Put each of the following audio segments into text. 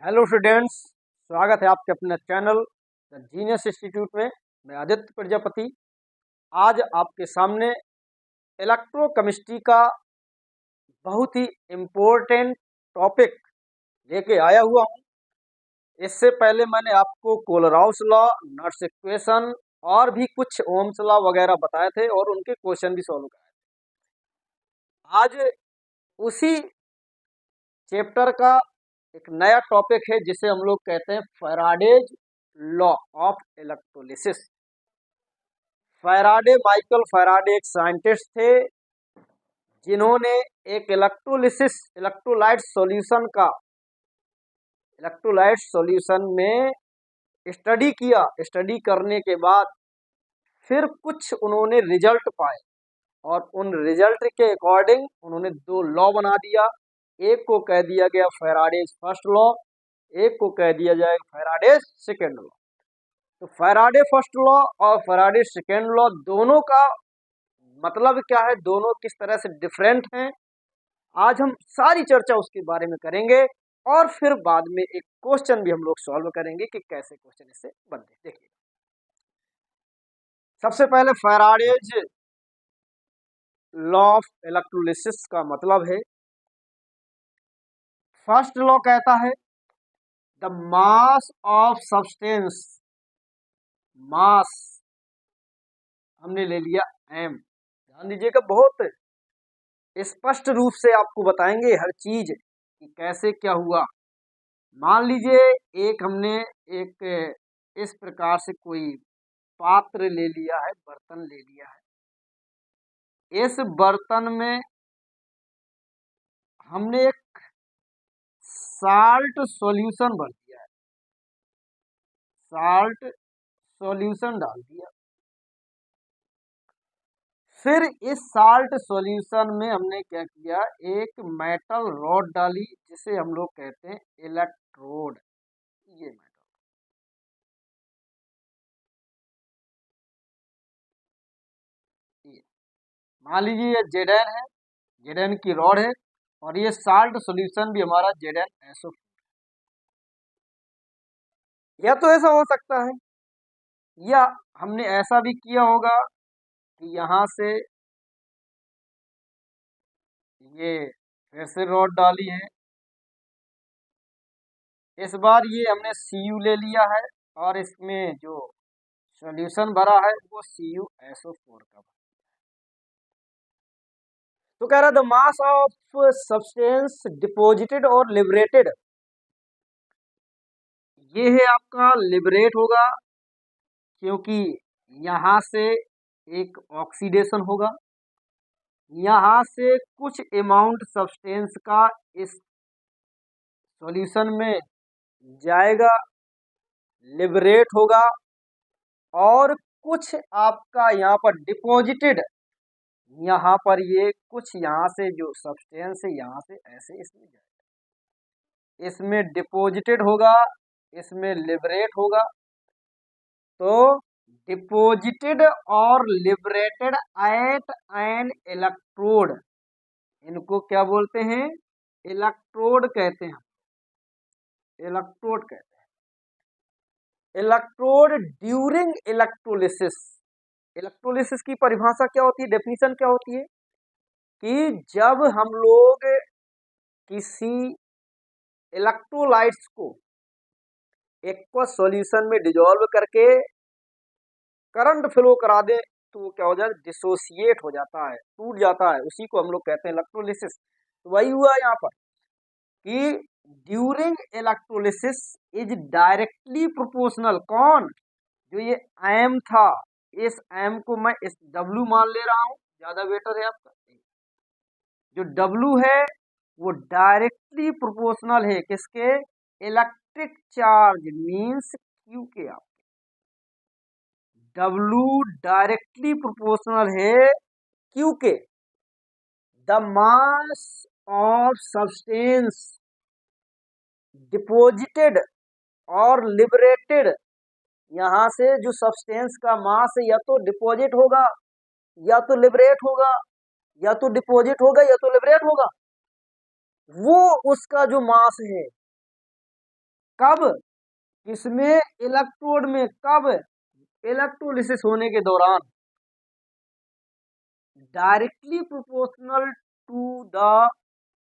Hello students, स्वागत है आपके अपने चैनल द जीनियस इंस्टीट्यूट में। मैं आदित्य प्रजापति आज आपके सामने इलेक्ट्रोकेमिस्ट्री का बहुत ही इम्पोर्टेंट टॉपिक लेके आया हुआ हूँ। इससे पहले मैंने आपको कोलराउस लॉ, नॉट्स इक्वेशन और भी कुछ ओम्स लॉ वगैरह बताए थे और उनके क्वेश्चन भी सॉल्व कराए थे। आज उसी चैप्टर का एक नया टॉपिक है जिसे हम लोग कहते हैं Faraday's law of electrolysis. Faraday, Michael Faraday एक साइंटिस्ट थे जिन्होंने एक इलेक्ट्रोलाइट सॉल्यूशन में स्टडी किया। स्टडी करने के बाद फिर कुछ उन्होंने रिजल्ट पाए और उन रिजल्ट के अकॉर्डिंग उन्होंने दो लॉ बना दिया। एक को कह दिया गया फैराडेज फर्स्ट लॉ, एक को कह दिया जाएगा फैराडेज सेकेंड लॉ। तो फैराडे फर्स्ट लॉ और फैराडे सेकेंड लॉ दोनों का मतलब क्या है, दोनों किस तरह से डिफरेंट हैं, आज हम सारी चर्चा उसके बारे में करेंगे और फिर बाद में एक क्वेश्चन भी हम लोग सॉल्व करेंगे कि कैसे क्वेश्चन इससे बनते हैं। देखिए, सबसे पहले फैराडेज लॉ ऑफ इलेक्ट्रोलिसिस का मतलब है, फर्स्ट लॉ कहता है द मास ऑफ सब्सटेंस, मास हमने ले लिया एम। ध्यान दीजिएगा, बहुत स्पष्ट रूप से आपको बताएंगे हर चीज कि कैसे क्या हुआ। मान लीजिए हमने एक इस प्रकार से कोई पात्र ले लिया है, बर्तन ले लिया है। इस बर्तन में हमने एक साल्ट सॉल्यूशन भर दिया है, साल्ट सॉल्यूशन डाल दिया। फिर इस साल्ट सॉल्यूशन में हमने क्या किया, एक मेटल रॉड डाली जिसे हम लोग कहते हैं इलेक्ट्रोड। ये मेटल, ये मान लीजिए ये जेडन है, जेडन की रॉड है और ये साल्ट सॉल्यूशन भी हमारा जेडन एसओ। या तो ऐसा हो सकता है या हमने ऐसा भी किया होगा कि यहाँ से ये फिर से रॉड डाली है, इस बार ये हमने Cu ले लिया है और इसमें जो सॉल्यूशन भरा है वो CuSO4 का। तो कह रहा the mass of substance deposited और लिबरेटेड, ये है आपका लिबरेट होगा क्योंकि यहाँ से एक ऑक्सीडेशन होगा, यहाँ से कुछ अमाउंट सब्सटेंस का इस सॉल्यूशन में जाएगा, लिबरेट होगा, और कुछ आपका यहाँ पर डिपॉजिटेड, यहाँ पर ये कुछ यहाँ से जो सब्सटेंस है यहाँ से ऐसे इसमें जाएगा, इसमें डिपॉजिटेड होगा, इसमें लिबरेट होगा। तो डिपॉजिटेड और लिबरेटेड एट एन इलेक्ट्रोड, इनको क्या बोलते हैं, इलेक्ट्रोड कहते हैं, इलेक्ट्रोड कहते हैं। इलेक्ट्रोड ड्यूरिंग इलेक्ट्रोलिसिस, इलेक्ट्रोलिसिस की परिभाषा क्या होती है, डेफिनेशन क्या होती है कि जब हम लोग किसी इलेक्ट्रोलाइट्स को एक्वस सॉल्यूशन में डिसॉल्व करके करंट फ्लो करा दे तो वो क्या हो जाए, डिसोसिएट हो जाता है, टूट जाता है, उसी को हम लोग कहते हैं इलेक्ट्रोलिसिस। तो वही हुआ यहाँ पर कि during electrolysis is directly proportional, कौन, जो ये एम था, इस एम को मैं इस डब्ल्यू मान ले रहा हूं, ज्यादा बेटर है आपका। जो डब्ल्यू है वो डायरेक्टली प्रोपोर्शनल है किसके, इलेक्ट्रिक चार्ज मींस क्यू के। आप डब्ल्यू डायरेक्टली प्रोपोर्शनल है क्यू के। The mass of substance deposited और लिबरेटेड, यहाँ से जो सब्सटेंस का मास है या तो डिपॉजिट होगा या तो लिबरेट होगा, या तो डिपॉजिट होगा या तो लिबरेट होगा, वो उसका जो मास है कब, किसमें, इलेक्ट्रोड में, कब, इलेक्ट्रोलिसिस होने के दौरान, directly proportional to the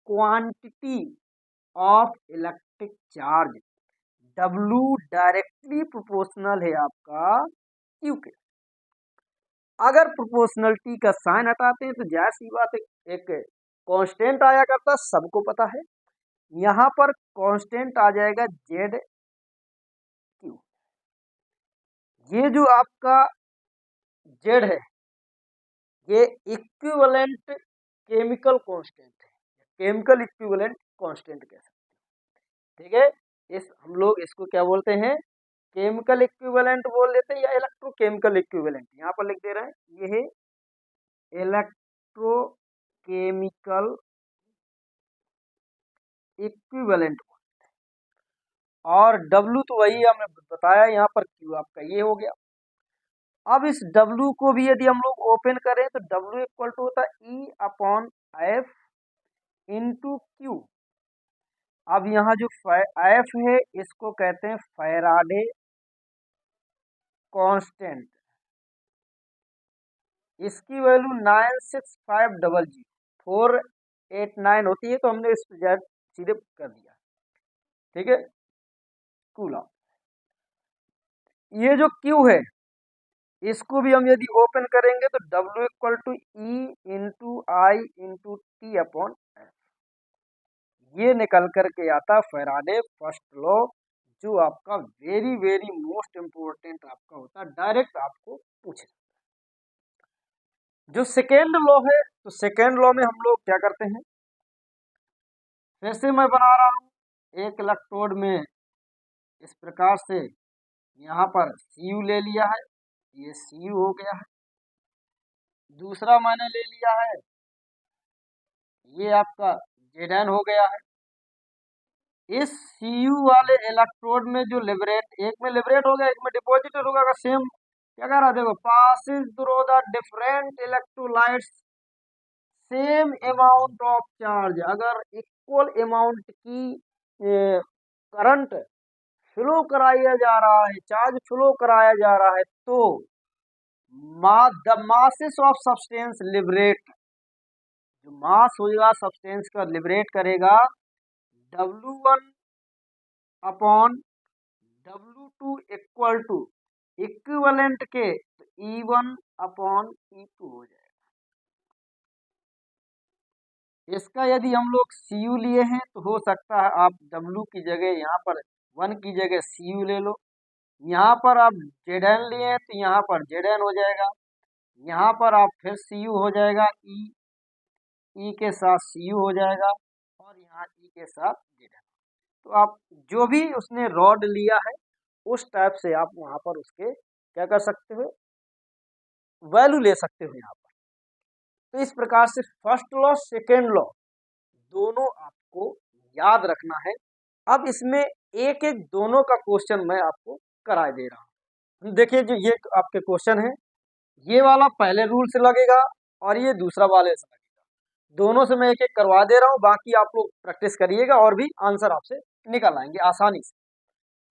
quantity of electric charge. W directly proportional है आपका Q के। अगर प्रोपोर्शनलिटी का साइन हटाते हैं तो जाहिर सी बात है एक कांस्टेंट आया करता, सबको पता है। यहाँ पर कांस्टेंट आ जाएगा जेड क्यू। ये जो आपका जेड है ये इक्विवेलेंट केमिकल कांस्टेंट है, केमिकल इक्विवेलेंट कांस्टेंट कह सकते हैं। ठीक है, इस हम लोग इसको क्या बोलते हैं, केमिकल इक्विवेलेंट बोल देते हैं या इलेक्ट्रोकेमिकल इक्विवेलेंट। यहाँ पर लिख दे रहे हैं ये है इलेक्ट्रोकेमिकल इक्विवेलेंट। और W तो वही हमने बताया, यहाँ पर Q आपका ये हो गया। अब इस W को भी यदि हम लोग ओपन करें तो W इक्वल टू होता है E/F इंटू Q। अब यहाँ जो F है इसको कहते हैं फैराडे कांस्टेंट। इसकी वैल्यू 96500 होती है, तो हमने इस सीधे कर दिया। ठीक है, कूलम। ये जो Q है इसको भी हम यदि ओपन करेंगे तो W equal to E into I into T upon F. ये निकल करके आता फैराडे फर्स्ट लॉ, जो आपका वेरी वेरी मोस्ट इंपोर्टेंट आपका होता है, डायरेक्ट आपको पूछे। जो सेकेंड लॉ है, तो सेकेंड लॉ में हम लोग क्या करते हैं, फिर से मैं बना रहा हूं एक इलेक्ट्रोड में इस प्रकार से, यहाँ पर Cu ले लिया है, ये Cu हो गया है। दूसरा मैंने ले लिया है, ये आपका Zn हो गया है। इस Cu वाले इलेक्ट्रोड में जो लिबरेट, एक में लिबरेट हो गया, एक में डिपॉजिटेड होगा, सेम क्या कह रहा, देखो, passes through the different electrolytes same amount of charge. अगर इक्वल अमाउंट की करंट फ्लो कराया जा रहा है, चार्ज फ्लो कराया जा रहा है, तो the masses of substance liberate, जो मास होगा सब्सटेंस का लिबरेट करेगा, W1 upon W2 equal to equivalent के E1 अपॉन E2 हो जाएगा। इसका यदि हम लोग Cu लिए हैं तो हो सकता है आप W की जगह यहाँ पर 1 की जगह Cu ले लो। यहाँ पर आप Zn लिए हैं तो यहाँ पर Zn हो जाएगा। यहाँ पर आप फिर Cu हो जाएगा, E के साथ Cu हो जाएगा, और यहाँ E के साथ Zn। तो आप जो भी उसने रॉड लिया है उस टाइप से आप वहाँ पर उसके क्या कर सकते हो, वैल्यू ले सकते हो यहाँ पर। तो इस प्रकार से फर्स्ट लॉ सेकेंड लॉ दोनों आपको याद रखना है। अब इसमें एक एक दोनों का क्वेश्चन मैं आपको करा दे रहा हूँ। देखिए, जो ये आपके क्वेश्चन है, ये वाला पहले रूल से लगेगा और ये दूसरा वाले से लगेगा। दोनों से मैं एक एक करवा दे रहा हूँ, बाकी आप लोग प्रैक्टिस करिएगा और भी आंसर आपसे निकल आएंगे आसानी से।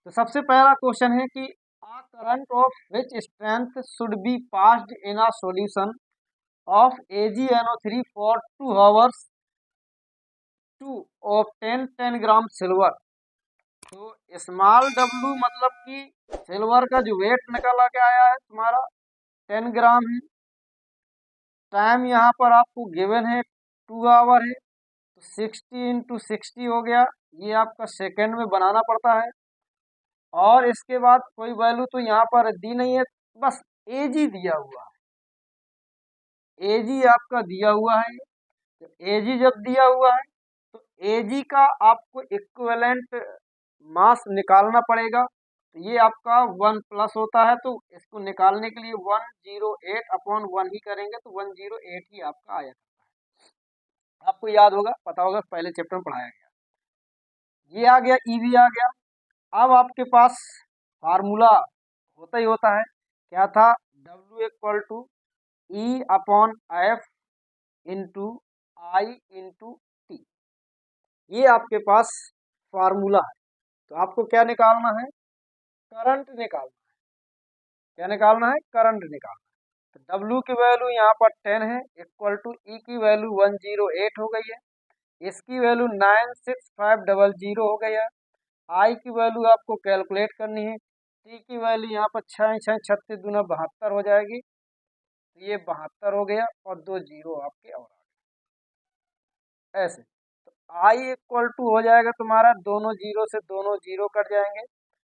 तो सबसे पहला क्वेश्चन है कि a current of which strength should be passed in a solution of AgNO3 for 2 hours to obtain 10 gram silver. तो स्मॉल w मतलब कि सिल्वर का जो वेट निकला के आया है तुम्हारा 10 ग्राम है। टाइम यहाँ पर आपको गिवन है 2 आवर है, तो 60 इंटू 60 हो गया, ये आपका सेकेंड में बनाना पड़ता है। और इसके बाद कोई वैल्यू तो यहाँ पर दी नहीं है, बस Ag दिया हुआ है, Ag आपका दिया हुआ है। तो Ag जब दिया हुआ है तो Ag का आपको इक्विवेलेंट मास निकालना पड़ेगा। तो ये आपका 1 प्लस होता है, तो इसको निकालने के लिए 108 अपॉन 1 ही करेंगे, तो 108 ही आपका आया करता है। आपको याद होगा, पता होगा, पहले चैप्टर में पढ़ाया गया। ये आ गया, Eb आ गया। अब आपके पास फार्मूला होता ही होता है, क्या था, W equal to E upon F into I into T. ये आपके पास फार्मूला है। तो आपको क्या निकालना है, करंट निकालना है। क्या निकालना है, करंट निकालना है। तो W की वैल्यू यहाँ पर 10 है, इक्वल टू E की वैल्यू 108 हो गई है, इसकी वैल्यू 96500 हो गई है। I की वैल्यू आपको कैलकुलेट करनी है, T की वैल्यू यहाँ पर 6 6 36 दूना 72 हो जाएगी, तो ये 72 हो गया और 2 जीरो आपके और आ गए ऐसे। तो I इक्वल टू हो जाएगा तुम्हारा, दोनों जीरो से दोनों जीरो कट जाएंगे,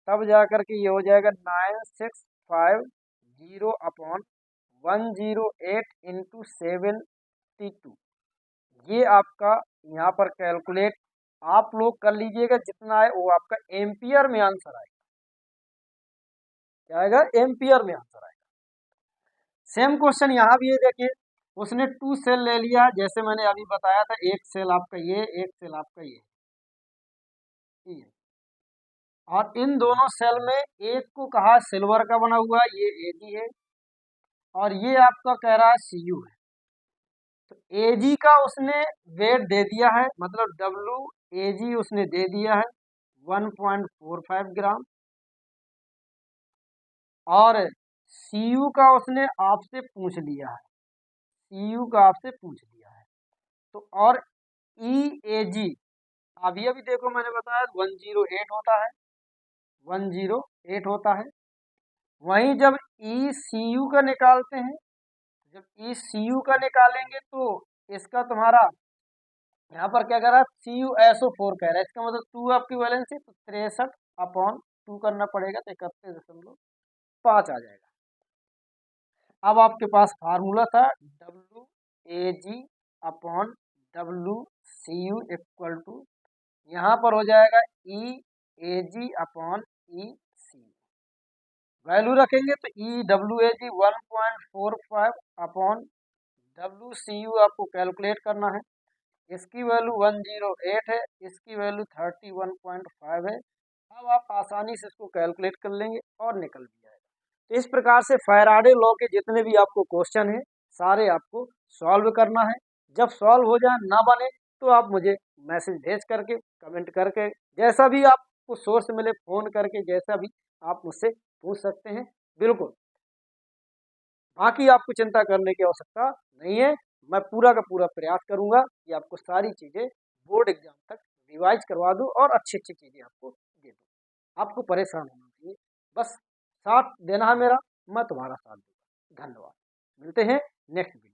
तब जाकर के ये हो जाएगा 9650 अपॉन 108 इंटू 72। ये आपका यहाँ पर कैलकुलेट आप लोग कर लीजिएगा, जितना है वो आपका एम्पियर में आंसर आएगा। क्या आएगा, एम्पियर में आंसर आएगा। सेम क्वेश्चन यहाँ भी है, देखिए उसने 2 सेल ले लिया, जैसे मैंने अभी बताया था, एक सेल आपका ये, एक सेल आपका ये, और इन दोनों सेल में एक को कहा सिल्वर का बना हुआ, ये Ag है, और ये आपका कह रहा है Cu है। तो Ag का उसने वेट दे दिया है, मतलब WAG उसने दे दिया है 1.45 ग्राम, और Cu का उसने आपसे पूछ लिया है, Cu का आपसे पूछ लिया है। तो और EAG अभी अभी देखो मैंने बताया 108 होता है, 108 होता है। वहीं जब ECU का निकालते हैं, जब ECU का निकालेंगे तो इसका तुम्हारा यहाँ पर क्या कह रहा है, CuSO4 कह रहा है, इसका मतलब 2 आपकी वैलेंस है, तो 63 अपॉन 2 करना पड़ेगा, तो 31.5 आ जाएगा। अब आपके पास फार्मूला था WAG upon WCU equal to, यहाँ पर हो जाएगा EAG अपॉन ECU। वैल्यू रखेंगे तो EWAG 1.45 अपॉन WCU आपको कैलकुलेट करना है, इसकी वैल्यू 108 है, इसकी वैल्यू 31.5 है। अब आप आसानी से इसको कैलकुलेट कर लेंगे और निकल भी जाएगा। तो इस प्रकार से फैराडे लॉ के जितने भी आपको क्वेश्चन हैं, सारे आपको सॉल्व करना है। जब सॉल्व हो जाए, ना बने, तो आप मुझे मैसेज भेज करके, कमेंट करके, जैसा भी आपको सोर्स मिले, फ़ोन करके, जैसा भी आप मुझसे पूछ सकते हैं, बिल्कुल। बाकी आपको चिंता करने की आवश्यकता नहीं है। मैं पूरा का पूरा प्रयास करूंगा कि आपको सारी चीज़ें बोर्ड एग्जाम तक रिवाइज करवा दूं और अच्छी अच्छी चीज़ें आपको दे दूं। आपको परेशान होना चाहिए, बस साथ देना है मेरा, मैं तुम्हारा साथ दूंगा। धन्यवाद, मिलते हैं नेक्स्ट वीडियो।